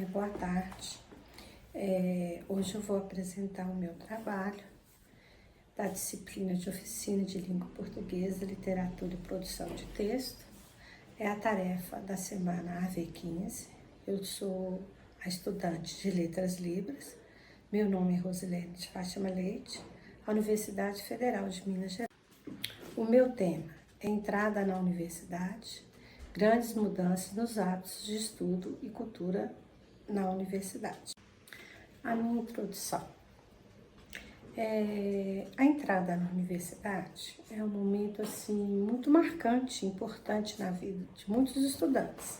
Boa tarde. Hoje eu vou apresentar o meu trabalho da disciplina de Oficina de Língua Portuguesa, Literatura e Produção de Texto. É a tarefa da semana AV15. Eu sou a estudante de Letras Libras. Meu nome é Rosilene de Fátima Leite, a Universidade Federal de Minas Gerais. O meu tema é Entrada na Universidade, grandes mudanças nos hábitos de estudo e cultura na universidade. A minha introdução. A entrada na universidade é um momento assim muito marcante, importante na vida de muitos estudantes.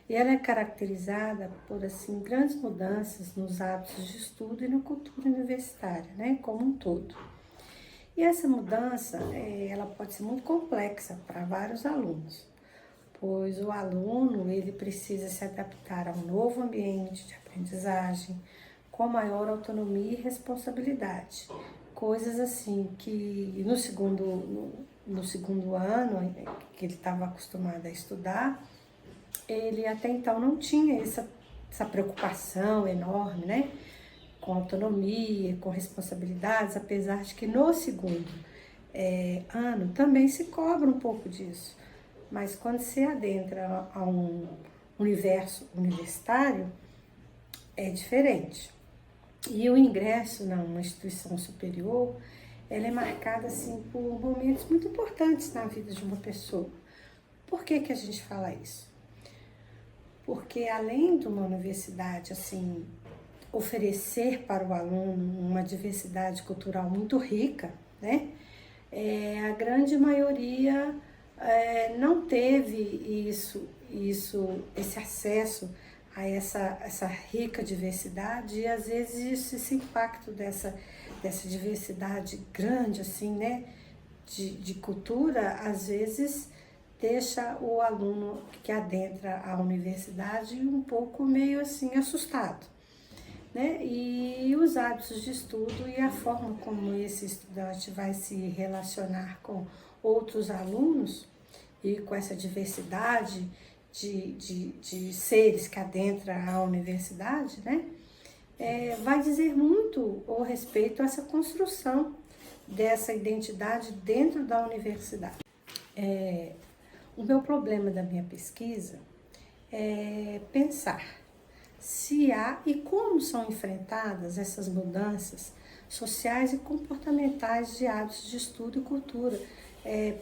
E ela é caracterizada por assim grandes mudanças nos hábitos de estudo e na cultura universitária, né, como um todo. E essa mudança, ela pode ser muito complexa para vários alunos, pois o aluno ele precisa se adaptar a um novo ambiente de aprendizagem com maior autonomia e responsabilidade. Coisas assim que no segundo ano que ele estava acostumado a estudar, ele até então não tinha essa preocupação enorme, né? Com autonomia, com responsabilidades, apesar de que no segundo ano também se cobra um pouco disso. Mas quando se adentra a um universo universitário, é diferente. E o ingresso numa instituição superior, ela é marcada assim, por momentos muito importantes na vida de uma pessoa. Por que a gente fala isso? Porque além de uma universidade assim, oferecer para o aluno uma diversidade cultural muito rica, né? A grande maioria não teve esse acesso a essa rica diversidade, e às vezes esse impacto dessa diversidade grande assim, né, de cultura, às vezes deixa o aluno que adentra a universidade um pouco meio assim assustado, né? E os hábitos de estudo e a forma como esse estudante vai se relacionar com outros alunos e com essa diversidade de seres que adentra a universidade, né? Vai dizer muito a respeito a essa construção dessa identidade dentro da universidade. O meu problema da minha pesquisa é pensar se há e como são enfrentadas essas mudanças sociais e comportamentais de hábitos de estudo e cultura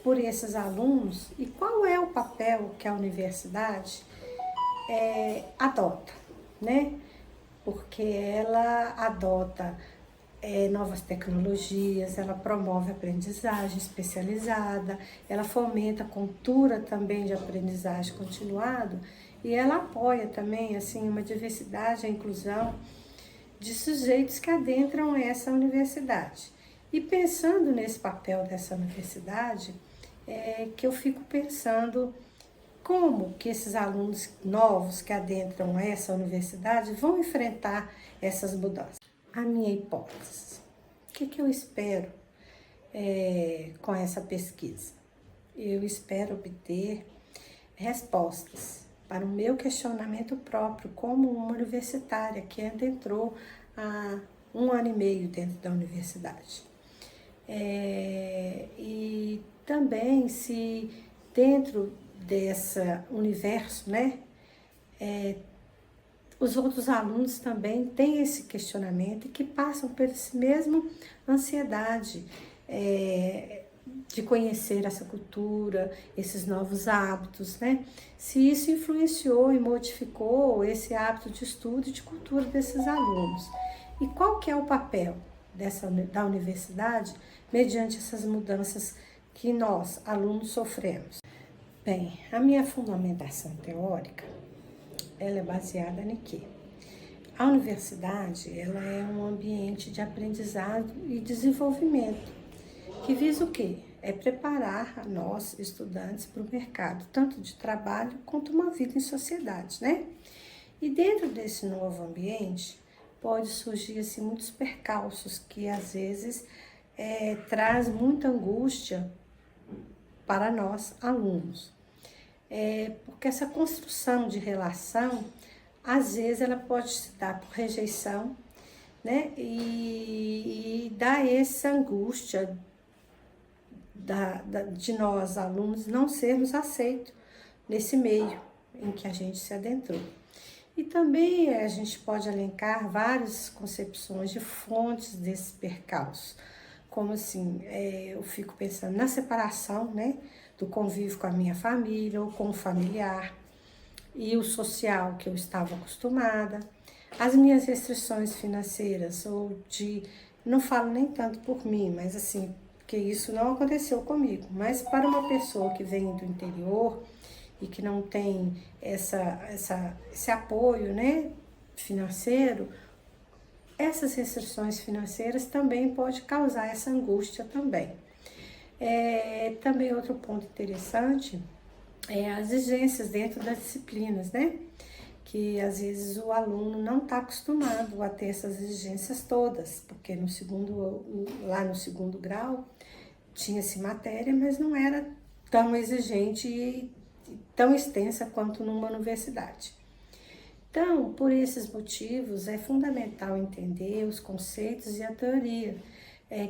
por esses alunos, e qual é o papel que a universidade adota, né? Porque ela adota novas tecnologias, ela promove aprendizagem especializada, ela fomenta a cultura também de aprendizagem continuada, e ela apoia também assim uma diversidade, a inclusão de sujeitos que adentram essa universidade. E pensando nesse papel dessa universidade, que eu fico pensando como que esses alunos novos que adentram essa universidade vão enfrentar essas mudanças. A minha hipótese, o que eu espero com essa pesquisa? Eu espero obter respostas para o meu questionamento próprio como uma universitária que ainda entrou há 1 ano e meio dentro da universidade. E também se dentro desse universo, né, os outros alunos também têm esse questionamento e que passam por esse mesmo ansiedade de conhecer essa cultura, esses novos hábitos, né? Se isso influenciou e modificou esse hábito de estudo e de cultura desses alunos. E qual que é o papel da universidade mediante essas mudanças que nós, alunos, sofremos? Bem, a minha fundamentação teórica, ela é baseada em quê? A universidade, ela é um ambiente de aprendizado e desenvolvimento, que visa o quê? É preparar a nós, estudantes, para o mercado, tanto de trabalho quanto uma vida em sociedade, né? E dentro desse novo ambiente, pode surgir assim, muitos percalços que às vezes traz muita angústia para nós, alunos. Porque essa construção de relação às vezes ela pode se dar por rejeição, né? E dá essa angústia de nós, alunos, não sermos aceitos nesse meio em que a gente se adentrou. E também a gente pode elencar várias concepções de fontes desse percalço, como assim, eu fico pensando na separação, né, do convívio com a minha família ou com o familiar, e o social que eu estava acostumada, as minhas restrições financeiras, ou de, não falo nem tanto por mim, mas assim, porque isso não aconteceu comigo, mas para uma pessoa que vem do interior e que não tem esse apoio, né, financeiro, essas restrições financeiras também pode causar essa angústia também. Também outro ponto interessante é as exigências dentro das disciplinas, né? Que às vezes o aluno não está acostumado a ter essas exigências todas, porque lá no segundo grau tinha-se matéria, mas não era tão exigente e tão extensa quanto numa universidade. Então, por esses motivos, é fundamental entender os conceitos e a teoria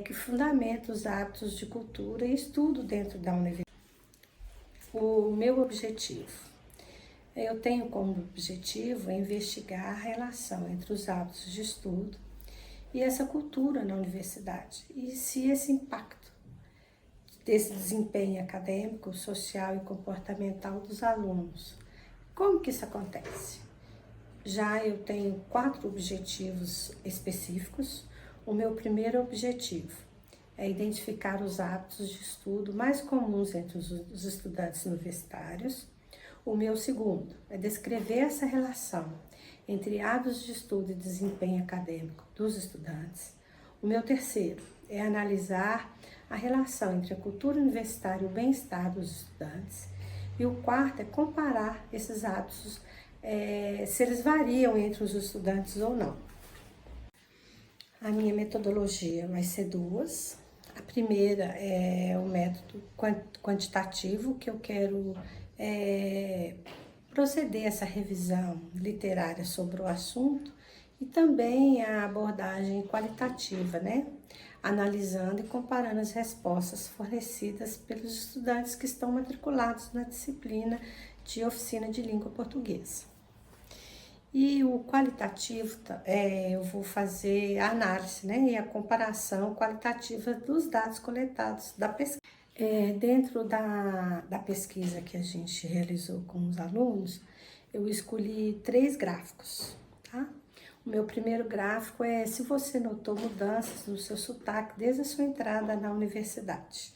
que fundamenta os hábitos de cultura e estudo dentro da universidade. O meu objetivo. Eu tenho como objetivo investigar a relação entre os hábitos de estudo e essa cultura na universidade, e se esse impacto desse desempenho acadêmico, social e comportamental dos alunos. Como que isso acontece? Já eu tenho 4 objetivos específicos. O meu primeiro objetivo é identificar os hábitos de estudo mais comuns entre os estudantes universitários. O meu segundo é descrever essa relação entre hábitos de estudo e desempenho acadêmico dos estudantes. O meu terceiro é analisar a relação entre a cultura universitária e o bem-estar dos estudantes. E o quarto é comparar esses hábitos, se eles variam entre os estudantes ou não. A minha metodologia vai ser 2. A primeira é o método quantitativo, que eu quero proceder essa revisão literária sobre o assunto, e também a abordagem qualitativa, né? Analisando e comparando as respostas fornecidas pelos estudantes que estão matriculados na disciplina de oficina de língua portuguesa. E o qualitativo, eu vou fazer a análise, né, e a comparação qualitativa dos dados coletados da pesquisa. Dentro da pesquisa que a gente realizou com os alunos, eu escolhi 3 gráficos, tá? O meu primeiro gráfico é se você notou mudanças no seu sotaque desde a sua entrada na universidade.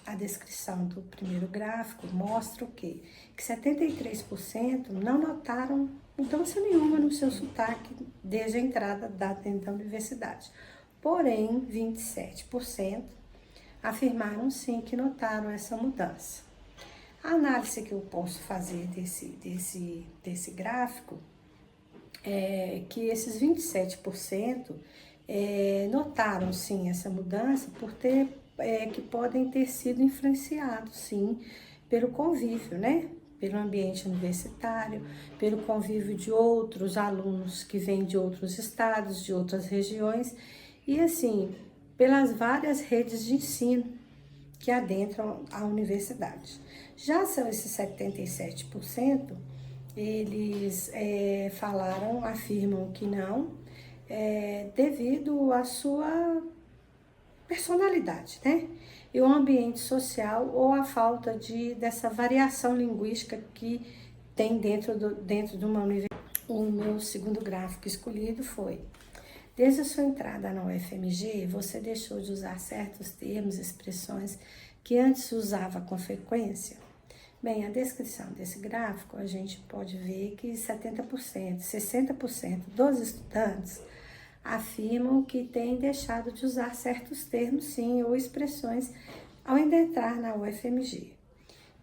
A descrição do primeiro gráfico mostra o quê? Que 73% não notaram mudança nenhuma no seu sotaque desde a entrada dentro da universidade. Porém, 27% afirmaram sim que notaram essa mudança. A análise que eu posso fazer desse gráfico é que esses 27% notaram sim essa mudança que podem ter sido influenciados sim pelo convívio, né? Pelo ambiente universitário, pelo convívio de outros alunos que vêm de outros estados, de outras regiões, e assim, pelas várias redes de ensino que adentram a universidade. Já são esses 77%, eles afirmam que não, devido à sua personalidade, né? E o ambiente social ou a falta dessa variação linguística que tem dentro de uma universidade. O meu segundo gráfico escolhido foi: desde a sua entrada na UFMG, você deixou de usar certos termos e expressões que antes usava com frequência? Bem, a descrição desse gráfico, a gente pode ver que 70%, 60% dos estudantes afirmam que têm deixado de usar certos termos, sim, ou expressões ao entrar na UFMG,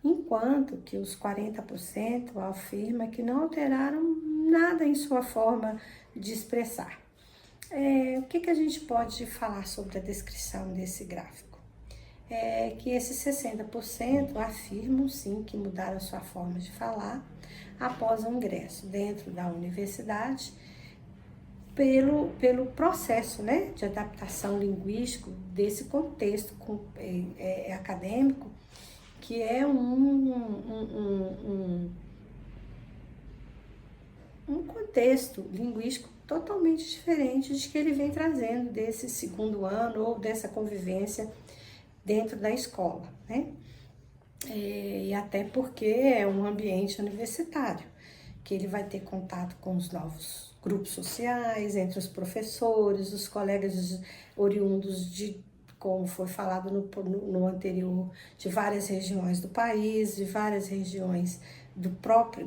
enquanto que os 40% afirmam que não alteraram nada em sua forma de expressar. O que a gente pode falar sobre a descrição desse gráfico? é que esses 60% afirmam sim que mudaram a sua forma de falar após o ingresso dentro da universidade pelo processo, né, de adaptação linguístico desse contexto acadêmico, que é um contexto linguístico totalmente diferente de que ele vem trazendo desse segundo ano ou dessa convivência dentro da escola, né? E até porque é um ambiente universitário, que ele vai ter contato com os novos grupos sociais, entre os professores, os colegas oriundos de, como foi falado no anterior, de várias regiões do país, de várias regiões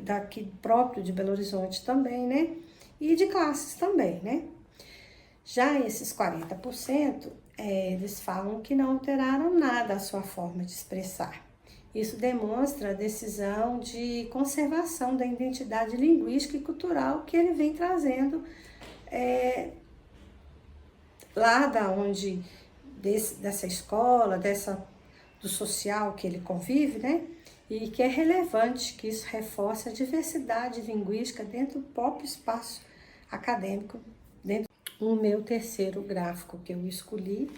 daqui próprio de Belo Horizonte também, né? E de classes também, né? Já esses 40%, eles falam que não alteraram nada a sua forma de expressar. Isso demonstra a decisão de conservação da identidade linguística e cultural que ele vem trazendo lá dessa escola, do social que ele convive, né? E que é relevante, que isso reforça a diversidade linguística dentro do próprio espaço acadêmico. O meu terceiro gráfico que eu escolhi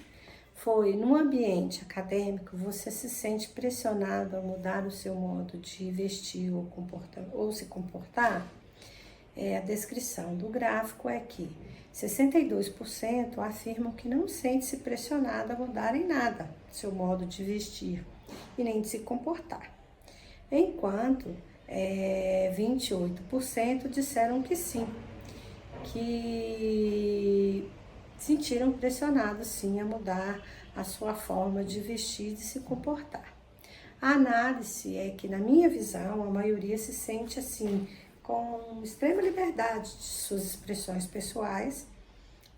foi: no ambiente acadêmico, você se sente pressionado a mudar o seu modo de vestir ou se comportar? A descrição do gráfico é que 62% afirmam que não sente-se pressionado a mudar em nada seu modo de vestir e nem de se comportar, enquanto 28% disseram que sim, que sentiram pressionados sim a mudar a sua forma de vestir e de se comportar. A análise é que, na minha visão, a maioria se sente assim, com extrema liberdade de suas expressões pessoais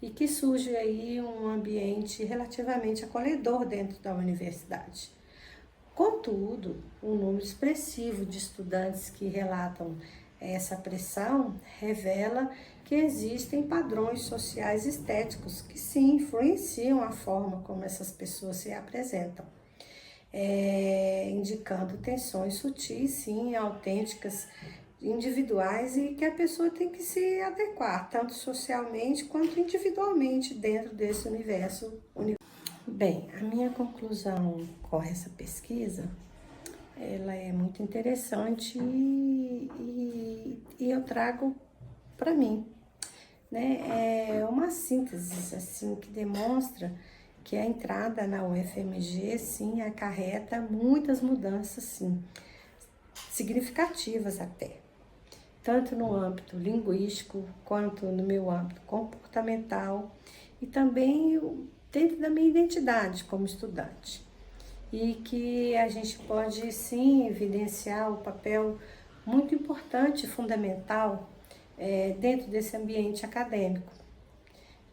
e que surge aí um ambiente relativamente acolhedor dentro da universidade. Contudo, um número expressivo de estudantes que relatam essa pressão revela que existem padrões sociais estéticos que sim influenciam a forma como essas pessoas se apresentam, indicando tensões sutis, sim, autênticas, individuais, e que a pessoa tem que se adequar, tanto socialmente quanto individualmente, dentro desse universo. Bem, a minha conclusão com essa pesquisa, ela é muito interessante e eu trago para mim, né? É uma síntese assim que demonstra que a entrada na UFMG sim acarreta muitas mudanças, sim, significativas até, tanto no âmbito linguístico quanto no meu âmbito comportamental e também dentro da minha identidade como estudante. E que a gente pode sim evidenciar o papel muito importante e fundamental dentro desse ambiente acadêmico,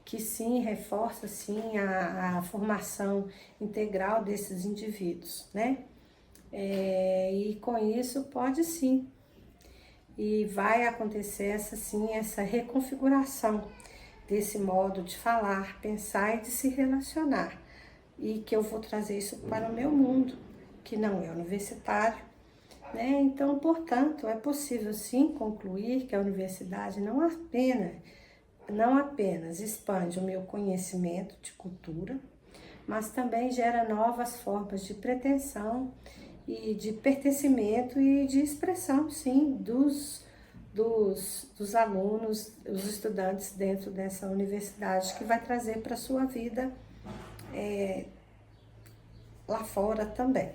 que sim reforça sim a formação integral desses indivíduos, né? E com isso pode sim, e vai acontecer essa reconfiguração desse modo de falar, pensar e de se relacionar, e que eu vou trazer isso para o meu mundo, que não é universitário, né? Então, portanto, é possível sim concluir que a universidade não apenas expande o meu conhecimento de cultura, mas também gera novas formas de pretensão e de pertencimento e de expressão, sim, dos alunos, os estudantes dentro dessa universidade, que vai trazer para a sua vida lá fora também.